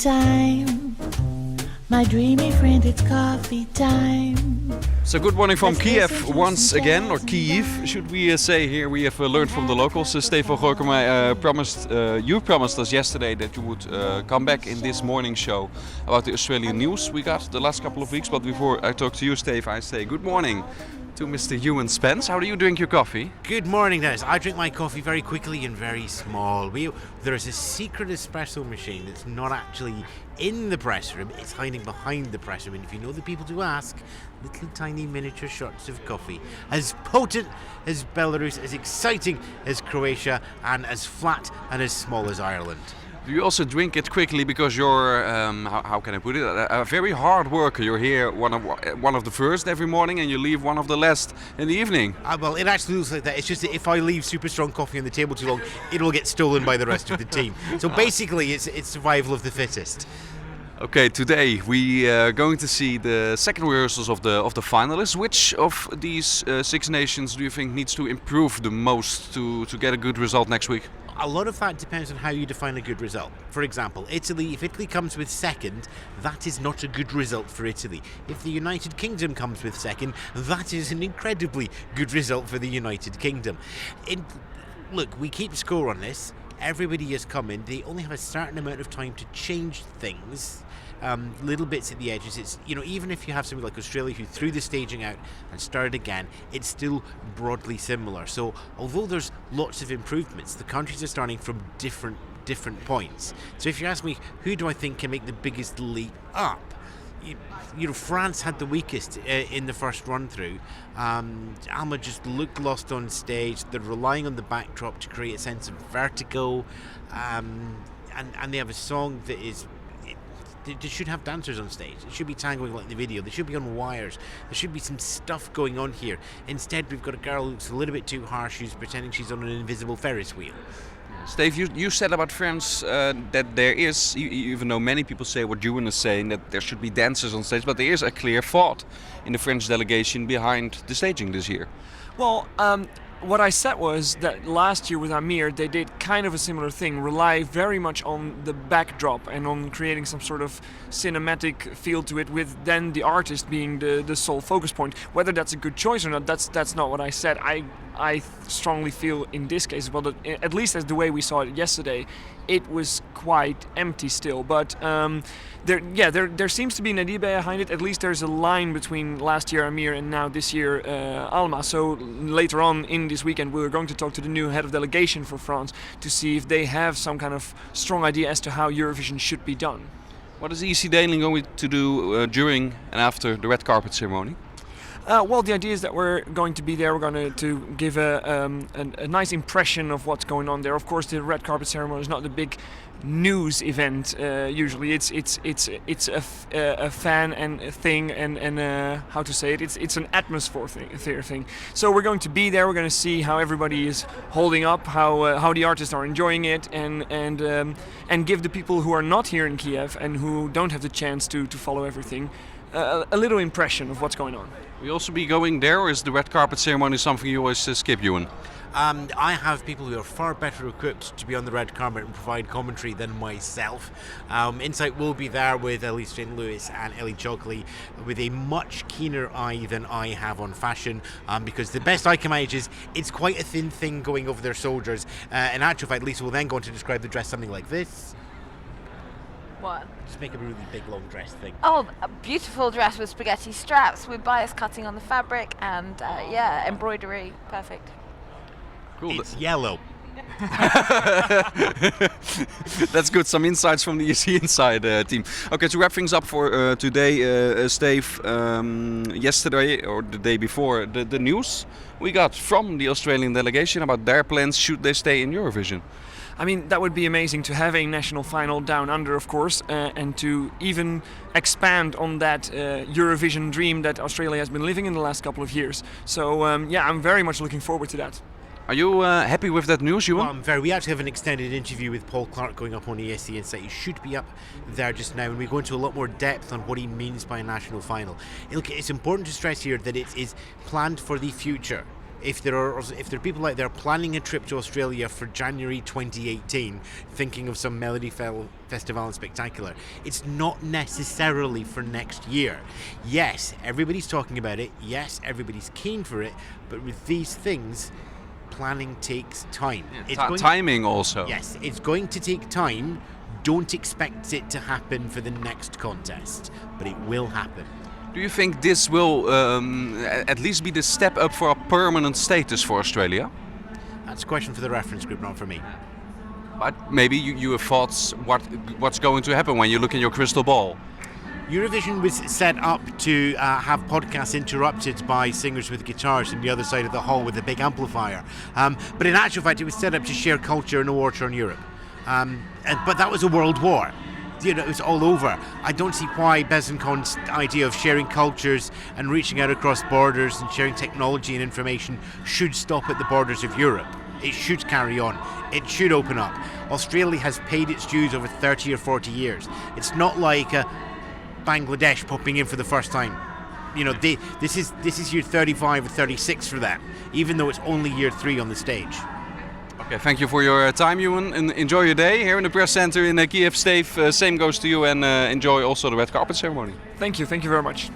time. My dreamy friend, it's coffee time. So good morning from Kiev once again, or Kyiv, should we say here. We have learned from the locals. Stefan Gorkum, you promised us yesterday that you would come back in this morning show about the Australian news we got the last couple of weeks. But before I talk to you, Steve, I say good morning to Mr. Ewan Spence. How do you drink your coffee? Good morning, Dennis. I drink my coffee very quickly and very small. There is a secret espresso machine that's not actually in the press room, it's hiding behind the press room. And if you know the people to ask, little tiny miniature shots of coffee. As potent as Belarus, as exciting as Croatia, and as flat and as small as Ireland. Do you also drink it quickly because you're, how can I put it, a very hard worker? You're here one of the first every morning and you leave one of the last in the evening. Well, it actually looks like that. It's just that if I leave super strong coffee on the table too long, it will get stolen by the rest of the team. So basically, it's survival of the fittest. Okay, today we are going to see the second rehearsals of the finalists. Which of these 6 nations do you think needs to improve the most to get a good result next week? A lot of that depends on how you define a good result. For example, Italy, if Italy comes with second, that is not a good result for Italy. If the United Kingdom comes with second, that is an incredibly good result for the United Kingdom. Look, we keep score on this. Everybody has come in. They only have a certain amount of time to change things. Little bits at the edges. It's, even if you have something like Australia who threw the staging out and started again, it's still broadly similar. So although there's lots of improvements, the countries are starting from different points. So if you ask me, who do I think can make the biggest leap up? France had the weakest in the first run through. Alma just looked lost on stage. They're relying on the backdrop to create a sense of vertigo, and they have a song that is. They should have dancers on stage. It should be tangoing like in the video. They should be on wires. There should be some stuff going on here. Instead, we've got a girl who looks a little bit too harsh, who's pretending she's on an invisible Ferris wheel. Steve, you said about France that there is, even though many people say what Ewan is saying, that there should be dancers on stage, but there is a clear thought in the French delegation behind the staging this year. Well, what I said was that last year with Amir, they did kind of a similar thing, rely very much on the backdrop and on creating some sort of cinematic feel to it, with then the artist being the sole focus point. Whether that's a good choice or not, that's not what I said. I strongly feel in this case, well, that at least as the way we saw it yesterday, it was quite empty still. But there seems to be an idea behind it. At least there's a line between last year Amir and now this year Alma. So later on in this weekend, we're going to talk to the new head of delegation for France to see if they have some kind of strong idea as to how Eurovision should be done. What is EC Daling going to do during and after the red carpet ceremony? Well, the idea is that we're going to be there. We're going to give a nice impression of what's going on there. Of course, the red carpet ceremony is not the big news event. Usually, it's a fan and a thing and how to say it. It's an atmosphere thing. So we're going to be there. We're going to see how everybody is holding up, how the artists are enjoying it, and give the people who are not here in Kiev and who don't have the chance to follow everything a little impression of what's going on. Will you also be going there, or is the red carpet ceremony something you always skip, Ewan? I have people who are far better equipped to be on the red carpet and provide commentary than myself. Inisght will be there with Ellie St. Louis and Ellie Chalkley with a much keener eye than I have on fashion, because the best I can manage is it's quite a thin thing going over their shoulders. In actual fact, Lisa will then go on to describe the dress something like this. What? Just make a really big long dress thing. Oh, a beautiful dress with spaghetti straps, with bias cutting on the fabric, and embroidery. Perfect. Cool. It's yellow. That's good. Some insights from the EC Inside team. Okay, to wrap things up for today, Steve, yesterday or the day before, the news we got from the Australian delegation about their plans should they stay in Eurovision. I mean, that would be amazing to have a national final down under, of course, and to even expand on that Eurovision dream that Australia has been living in the last couple of years. So, I'm very much looking forward to that. Are you happy with that news, Ewan? Well, we actually have an extended interview with Paul Clark going up on ESC Insight. He should be up there just now, and we go into a lot more depth on what he means by a national final. It's important to stress here that it is planned for the future. if there are people out there planning a trip to Australia for January 2018, thinking of some Melody Festival and Spectacular, it's not necessarily for next year. Yes, everybody's talking about it. Yes, everybody's keen for it. But with these things, planning takes time. Timing also. Yes, it's going to take time. Don't expect it to happen for the next contest, but it will happen. Do you think this will at least be the step up for a permanent status for Australia? That's a question for the reference group, not for me. But maybe you have thoughts what's going to happen when you look in your crystal ball. Eurovision was set up to have podcasts interrupted by singers with guitars on the other side of the hall with a big amplifier. But in actual fact, it was set up to share culture and a war torn Europe. But that was a world war. It was all over. I don't see why Besancon's idea of sharing cultures and reaching out across borders and sharing technology and information should stop at the borders of Europe. It should carry on. It should open up. Australia has paid its dues over 30 or 40 years. It's not like Bangladesh popping in for the first time. This is year 35 or 36 for them, even though it's only year 3 on the stage. Okay, thank you for your time, Ewan, and enjoy your day here in the press center in Kiev. Steve, same goes to you, and enjoy also the red carpet ceremony. Thank you very much.